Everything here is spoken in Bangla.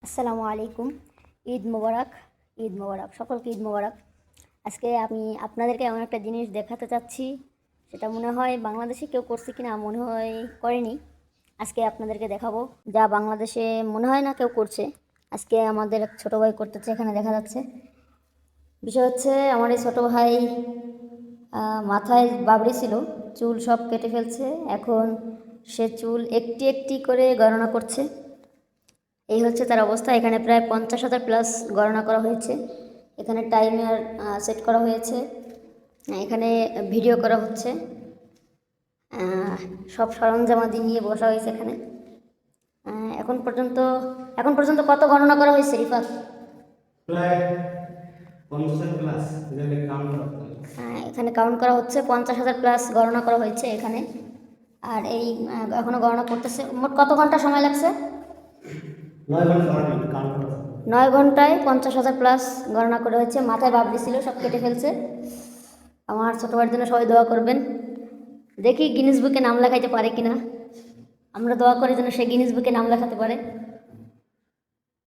আসসালামু আলাইকুম। ঈদ মোবারক। ঈদ মোবারক, সকলকে ঈদ মোবারক। আজকে আমি আপনাদেরকে এমন একটা জিনিস দেখাতে চাচ্ছি, সেটা মনে হয় বাংলাদেশে কেউ করছে কিনা, মনে হয় করেনি। আজকে আপনাদেরকে দেখাবো, যা বাংলাদেশে মনে হয় না কেউ করছে। আজকে আমাদের এক ছোটো ভাই করতেছে, এখানে দেখা যাচ্ছে। বিষয় হচ্ছে, আমার এই ছোটো ভাই মাথায় বাবরি ছিল, চুল সব কেটে ফেলছে। এখন সে চুল একটি একটি করে গণনা করছে। এই হচ্ছে তার অবস্থা। এখানে প্রায় 50,000 প্লাস গণনা করা হয়েছে। এখানে টাইমার সেট করা হয়েছে, এখানে ভিডিও করা হচ্ছে, সব সরঞ্জামাদি নিয়ে বসা হয়েছে এখানে। এখন পর্যন্ত কত গণনা করা হয়েছে রিফাত? প্রায় 50 প্লাস এখানে কাউন্ট করা হচ্ছে, 50,000 প্লাস গণনা করা হয়েছে এখানে। আর এই এখনো গণনা করতেছে। মোট কত ঘন্টা সময় লাগছে? 9 ঘন্টায় 50,000 প্লাস গণনা করা হয়েছে। মাথায় বাবরি ছিল, সব কেটে ফেলছে। আমার ছোটো ভাইয়ের জন্য সবাই দোয়া করবেন। দেখি গিনিস বুকে নাম লেখাইতে পারে কিনা। আমরা দোয়া করি যেন সে গিনিস বুকে নাম লেখাতে পারে।